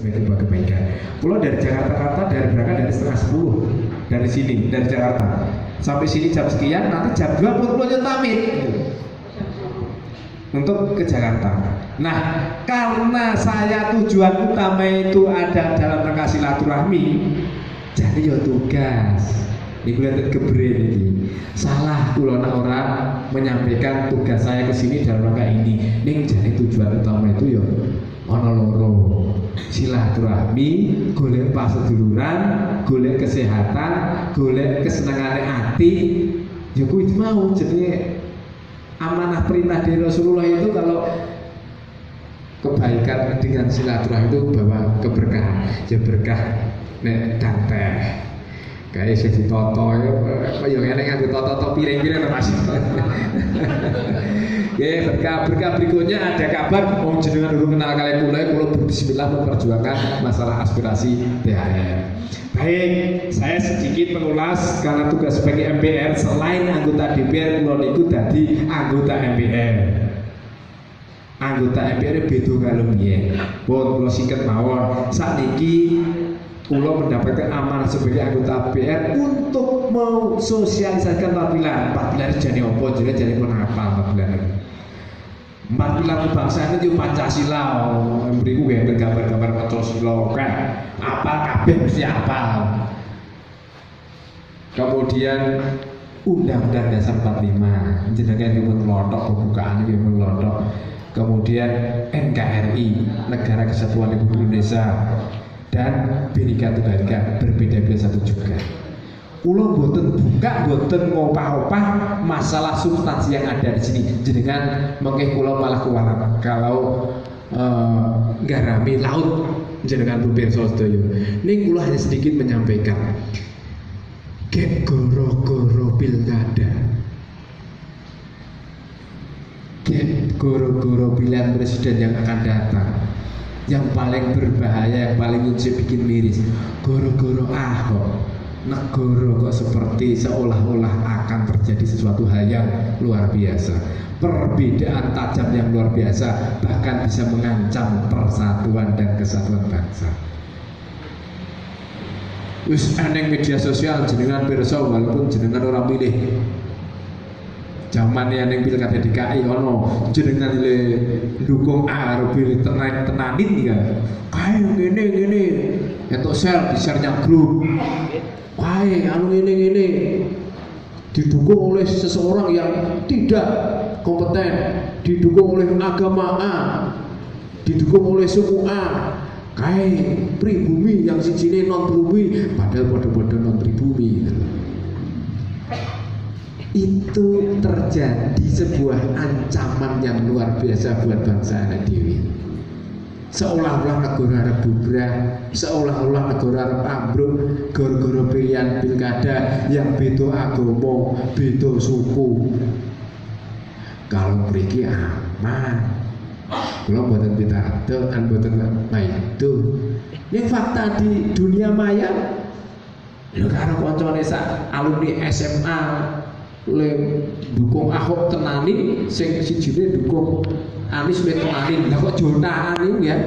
sebagai sebuah kebaikan. Pulau dari Jakarta dari berangkat dari setengah 10 dari sini, dari Jakarta sampai sini jam sekian, nanti jam 2 pulau pamit untuk ke Jakarta. Nah, karena saya tujuan utama itu ada dalam rangka silaturahmi, jadi ya tugas. Ini lihat kebre ini. Salah kalau orang menyampaikan tugas saya ke sini dalam rangka ini. Ning jadi tujuan utama itu ya ana loro. Silaturahmi, golek paseduluran, golek kesehatan, golek kesenangane hati. Ya kuwi mau jenenge amanah perintah dari Rasulullah itu. Kalau kebaikan dengan silaturahmi itu bawa keberkahan. Ya berkah nek dan teh. Kayak saya ditoto ya, yang enak nganggo toto piring-piring masih. Ya berkah berikutnya ada kabar jenengan dulu kenal kalian kula bismillah memperjuangkan masalah aspirasi THR. Baik, saya sedikit mengulas karena tugas sebagai MPR selain anggota DPR kula niku dadi anggota MPR. Anggota MPR beda karo biyen. Pun kula singkat mawon sakniki kula mendapatkan amanah sebagai anggota PR untuk mensosialisasikan 4 pilar. 4 pilar jane apa? Jane pun apa 4 pilar iki? 4 pilar kebangsaan itu Pancasila. Mriku nggih gambar-gambar Pancasila kan. Apa kabeh mesti apa. Kemudian Undang-Undang Dasar 45 jenenge melotok pembukaan iki melotok. Kemudian NKRI Negara Kesatuan Republik Indonesia dan Bhinneka Tunggal Ika berbeda-beda satu juga. Ulo boten buka, boten ngopah-opah masalah substansi yang ada di sini. Jenengan mengke kula malah kuwalat kalau garami laut jenengan pemirsa sedaya. Ning kula hanya sedikit menyampaikan. Gek goro-goro pilkada. Gek goro-goro pilihan presiden yang akan datang. Yang paling berbahaya, yang paling bikin miris, goro-goro Ahok, negara kok seperti seolah-olah akan terjadi sesuatu hal yang luar biasa, perbedaan tajam yang luar biasa, bahkan bisa mengancam persatuan dan kesatuan bangsa. Wis eneng media sosial jenengan pirsa walaupun jenengan ora milih. Zaman yang pilkada DKI ono jenengan le dukung A karo pilih tenanin kan. Kae ngene entuk share di share-nya grup. Kae anu ngene didukung oleh seseorang yang tidak kompeten, didukung oleh agama A, didukung oleh suku A. Kae pribumi yang sijine non pribumi padahal padha-padha non pribumi. Itu terjadi sebuah ancaman yang luar biasa buat bangsa Dewi. Seolah-olah negara Arab bubrah, seolah-olah negara Arab ambruk, gara-gara pilihan pilkada yang beda agama, beda suku. Kalau mriki aman, kalau buatan pidato, buatan itu. Yang fakta di dunia maya, lho karo koncone sak alumni SMA le dukung Ahok tenanin, sing sijine dukung Anies le tenanin. Lah kok jonahan ya?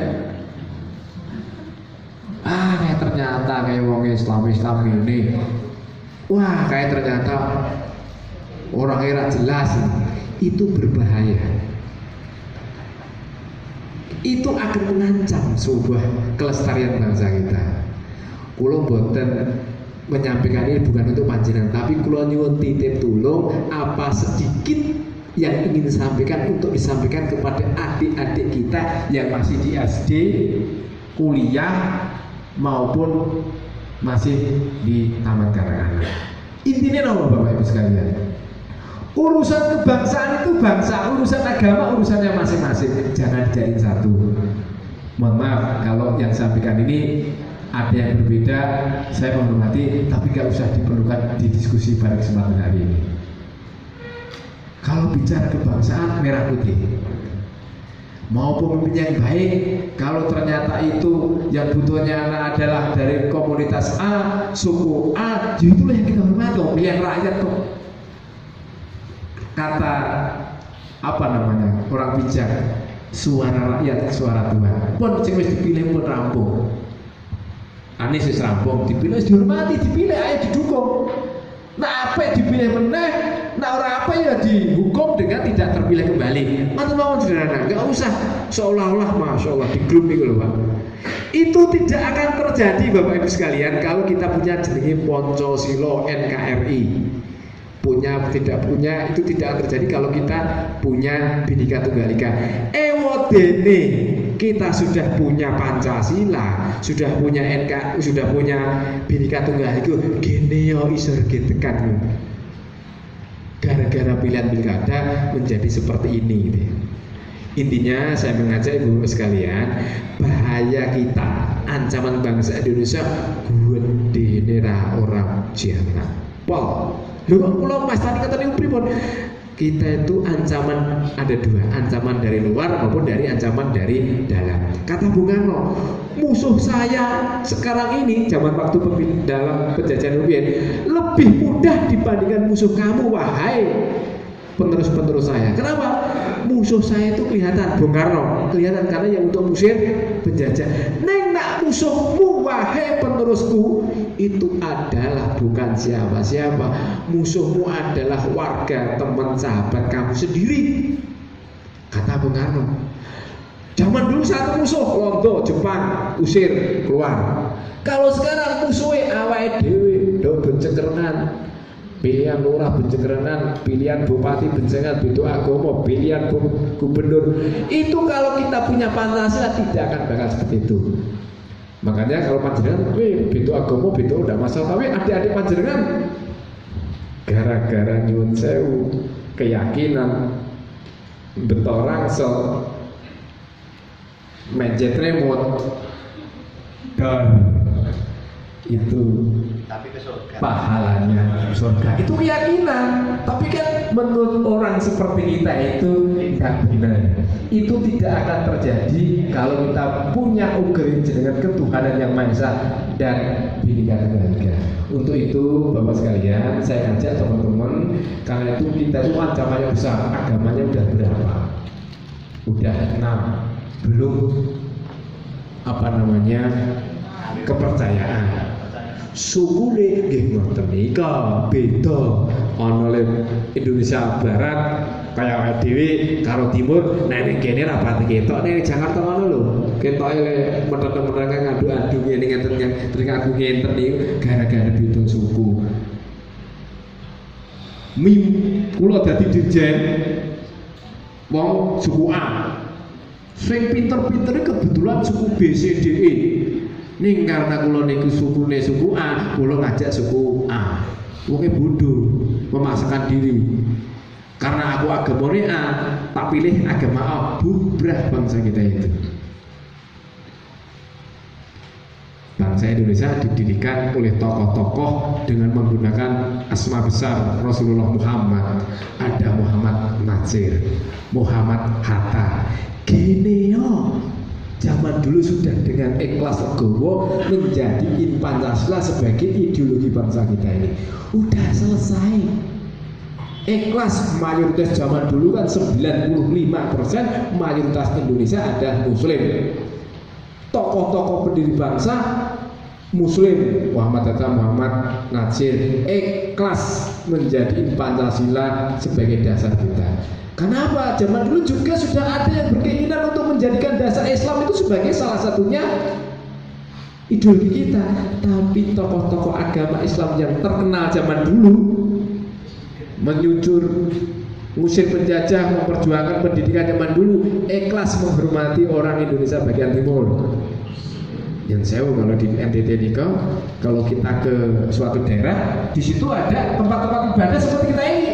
Kayak ternyata kayak wong Islam ini. Wah, kayak ternyata orang era jelas. Itu berbahaya. Itu akan mengancam sebuah kelestarian bangsa kita. Kulo boten menyampaikan ini bukan untuk panjenengan, tapi kula nyuwun titip tulung apa sedikit yang ingin disampaikan untuk disampaikan kepada adik-adik kita yang masih di SD, kuliah maupun masih di taman kanak-kanak. Intinya apa Bapak Ibu sekalian? Urusan kebangsaan itu bangsa, urusan agama urusannya masing-masing, jangan dijadiin satu. Mohon maaf kalau yang sampaikan ini ada yang berbeda, saya menghormati, tapi gak usah diperlukan di diskusi pada kesempatan hari ini. Kalau bicara kebangsaan merah putih, mau pemimpin yang baik, kalau ternyata itu yang butuhnya adalah dari komunitas A, suku A, ya itulah yang kita hormati, pilihan rakyat kok. Kata apa namanya orang bijak, suara rakyat, suara Tuhan. Pun sing wis dipilih pun rampung. Anies wis rampung, dipilih wis dihormati, dipilih ayo didukung. Nah apa dipilih meneh, nah ora apa ya dihukum dengan tidak terpilih kembali. Mantap mawon sederhana, enggak usah seolah-olah masya Allah di grup itu loh Pak. Itu tidak akan terjadi Bapak Ibu sekalian kalau kita punya jenenge Pancasila NKRI. Tidak punya itu tidak akan terjadi kalau kita punya Bhinneka Tunggal Ika. Dene kita sudah punya Pancasila, sudah punya sudah punya Bhinneka Tunggal Ika, gene yo iso tekan. Gara-gara pilihan pilkada menjadi seperti ini gitu. Intinya saya mengajak ibu sekalian, bahaya kita, ancaman bangsa Indonesia gede orang jangan. Pol, lu kalau Mas tadi kata pripun? Kita itu ancaman ada dua, ancaman dari luar maupun dari ancaman dari dalam. Kata Bung Karno, musuh saya sekarang ini zaman waktu dalam penjajahan Rupiah lebih mudah dibandingkan musuh kamu wahai penerus-penerus saya. Kenapa? Musuh saya itu kelihatan, Bung Karno kelihatan karena yang untuk musir penjajah. Neng nak musuhmu wahai penerusku itu adalah bukan siapa-siapa, musuhmu adalah warga, teman, sahabat kamu sendiri. Kata Bung Karno. Zaman dulu satu musuh Londo, Jepang, usir keluar. Kalau sekarang musuhnya awake dhewe, do bencekerenan. Pilihan lurah bencekerenan, pilihan bupati bencengan, beda agama, pilihan gubernur. Itu kalau kita punya Pancasila tidak akan bakal seperti itu. Makanya kalau panjenengan, beda agama, beda udah masalah. Tapi adik-adik panjenengan gara-gara nyuwun sewu keyakinan betul rangsel mejet remote dan itu tapi ke surga. Pahalanya surga itu keyakinan, tapi kan menurut orang seperti kita itu tidak benar. Itu tidak akan terjadi kalau kita punya ugerin dengan ketuhanan yang Maha Esa dan Bhinneka Tunggal Ika. Untuk itu Bapak sekalian, saya ajak teman-teman, karena itu kita itu ancamannya besar. Agamanya udah berapa? Udah 6. Belum kepercayaan. Sukune nggih ngoten nika beda ana le Indonesia Barat kaya dhewe karo timur nek kene ra pati ketok nek Jakarta ngono lho ketoke le meneng-meneng ngadu-adu ngene ngenten tring aku ngenten niku gara-gara beda suku. Kula dadi dirjen wong suku A sing pinter-pintere kebetulan suku B C D E. Ning karena kula niku sukune suku A, kula ngajak suku A. Wonge bodoh, memaksakan diri. Karena aku agamane A, tak pilih agama A, bubrah bangsa kita itu. Bangsa Indonesia didirikan oleh tokoh-tokoh dengan menggunakan asma besar Rasulullah Muhammad. Ada Muhammad Natsir, Muhammad Hatta, Geneo. Zaman dulu sudah dengan ikhlas legowo menjadikan Pancasila sebagai ideologi bangsa kita ini. Udah selesai. Ikhlas mayoritas zaman dulu kan 95% mayoritas Indonesia ada Muslim. Tokoh-tokoh pendiri bangsa Muslim, Muhammad Hatta, Muhammad Natsir, ikhlas menjadikan Pancasila sebagai dasar kita. Kenapa? Zaman dulu juga sudah ada yang berkeinginan untuk menjadikan dasar Islam itu sebagai salah satunya ideologi kita. Tapi tokoh-tokoh agama Islam yang terkenal zaman dulu menyucur ngusir penjajah, memperjuangkan pendidikan zaman dulu, ikhlas menghormati orang Indonesia bagian timur. Yang saya kalau di NTT Nika, kalau kita ke suatu daerah, di situ ada tempat-tempat ibadah seperti kita ini,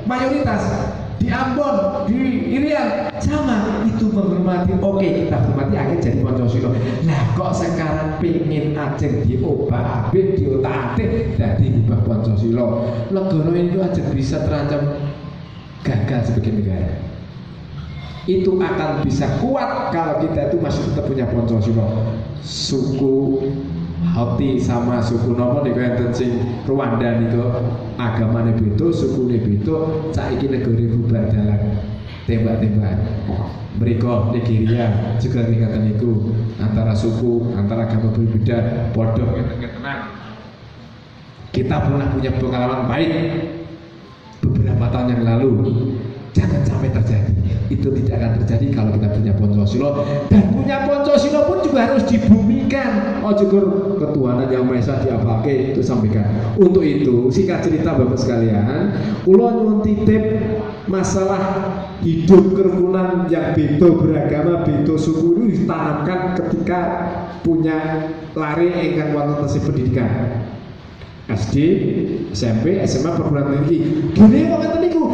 mayoritas. Di Ambon, di Irian, sama itu menghormati. Oke, kita hormati akhir jadi Pancasila. Nah, kok sekarang pengen ajeng diobah-abih, diotak-atik jadi hibah Pancasila. Negara itu aja bisa terancam gagal sebagai negara. Itu akan bisa kuat kalau kita itu masih tetap punya Pancasila. Suku Hauti sama suku nopo niku enten sing Rwanda niku agamane beda, sukune beda, saiki negara bubar dalan. tembak-tembak. Mereka Nigeria juga tingkatan itu antara suku, antara agama berbeda, bodoh tenang. Kita pernah punya pengalaman baik beberapa tahun yang lalu. Jangan sampai terjadi. Itu tidak akan terjadi kalau kita punya Pancasila, dan punya Pancasila pun juga harus dibumikan. Oh syukur ketuhanan yang Maha Esa diapake itu sampaikan. Untuk itu singkat cerita Bapak sekalian, kula nyuwun titip masalah hidup kerukunan yang beda beragama, beda suku itu ditanamkan ketika punya lari ingkang wonten tesih pendidikan. SD, SMP, SMA, perguruan tinggi. Gini kok ngeten niku.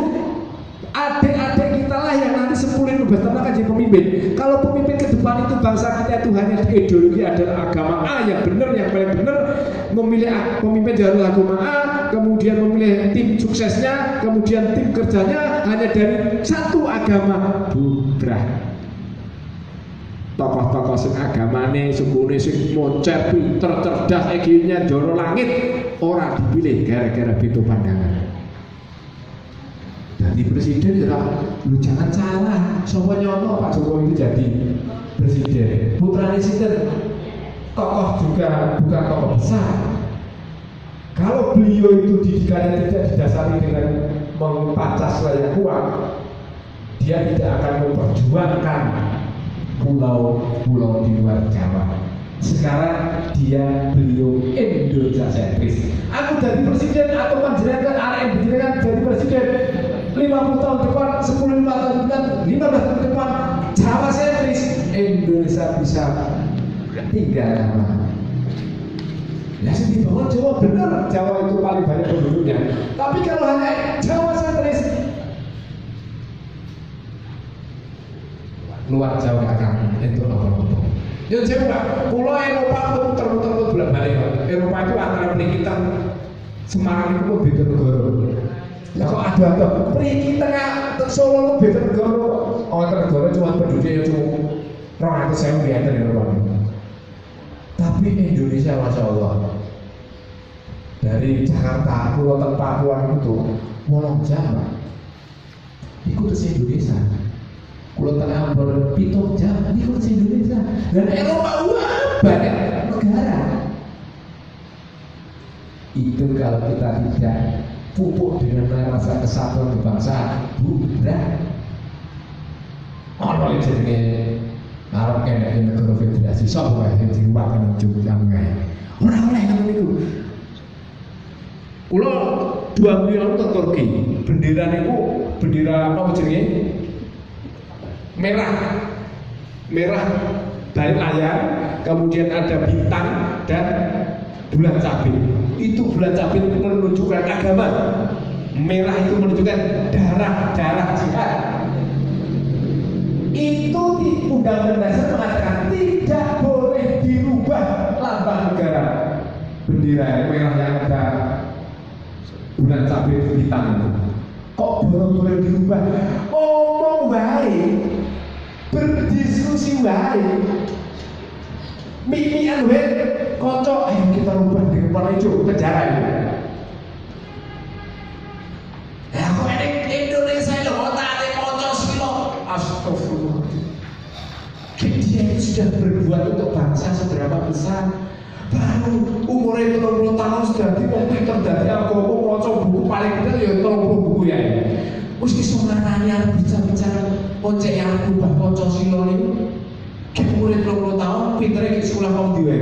Adik-adik kita lah yang nanti 10-15 tahun akan jadi pemimpin. Kalau pemimpin ke depan itu bangsa kita itu hanya ideologi adalah agama A yang benar, yang paling benar, memilih pemimpin dari agama A, kemudian memilih tim suksesnya, kemudian tim kerjanya hanya dari satu agama, bubrah. Tokoh-tokoh sing agamane, sukune sing moncer, pinter, cerdas, EQ-nya joro langit, orang dipilih gara-gara beda pandangan. Jadi presiden ya, lu jangan salah, sapa nyono Pak Jokowi itu jadi presiden. Putra presiden tokoh juga bukan tokoh besar. Kalau beliau itu didikannya tidak didasari dengan Pancasila yang kuat, dia tidak akan memperjuangkan pulau-pulau di luar Jawa. Sekarang beliau Indonesia sentris. Aku jadi presiden atau panjenengan anak yang panjenengan jadi presiden 50 tahun depan, 10 tahun depan, 15 tahun depan, Jawa sentris, Indonesia bisa tinggal lama. Ya sih di bawah Jawa benar, Jawa itu paling banyak penduduknya. Tapi kalau hanya Jawa sentris, luar Jawa akan itu apa-apa. Yang Jawa, pulau Eropa itu muter-muter bolak-balik. Eropa itu antara Pelikitan Semarang itu beda negara. Ya kok ada Periki tengah Solo itu beda negara. Oh negara cuma penduduknya cuma 200.000 di atas Eropa. Tapi Indonesia Masya Allah, dari Jakarta, Pulau Papua itu Wolong Jawa, ikut ke Indonesia. Pulau Tengah Pitung Jawa, ikut ke Indonesia. Dan Eropa banyak negara. Itu kalau kita tidak pupuk dengan rasa kesatuan bangsa, bukan. Ono jenenge arep kene negara federasi sapa wae sing diwakil Jogja ngae. Ora oleh ngono niku. Kula 2 minggu lalu ke Turki. Bendera niku bendera apa jenenge? Merah dari layar, kemudian ada bintang dan bulan sabit. Itu bulan sabit menunjukkan agama. Merah itu menunjukkan darah jihad. Itu di Undang-Undang Dasar mengatakan tidak boleh dirubah lambang negara. Bendera merah yang ada bulan sabit bintang itu. Kok boleh dirubah? Ngomong baik, berdiskusi baik, mimian baik, kocok, ayo kita rubah dengan warna hijau, penjara itu. Ya kok ini Indonesia itu otaknya kocok silo. Astagfirullah. Dia itu sudah berbuat untuk bangsa seberapa besar. Baru umurnya 30 tahun sudah dikomputer dari agama, kocok buku paling kita ya 30 buku ya. Meski sebenarnya bicara ojek yang berubah kocok silo ini, umurnya 30 tahun, pinternya di sekolah kaum diwe.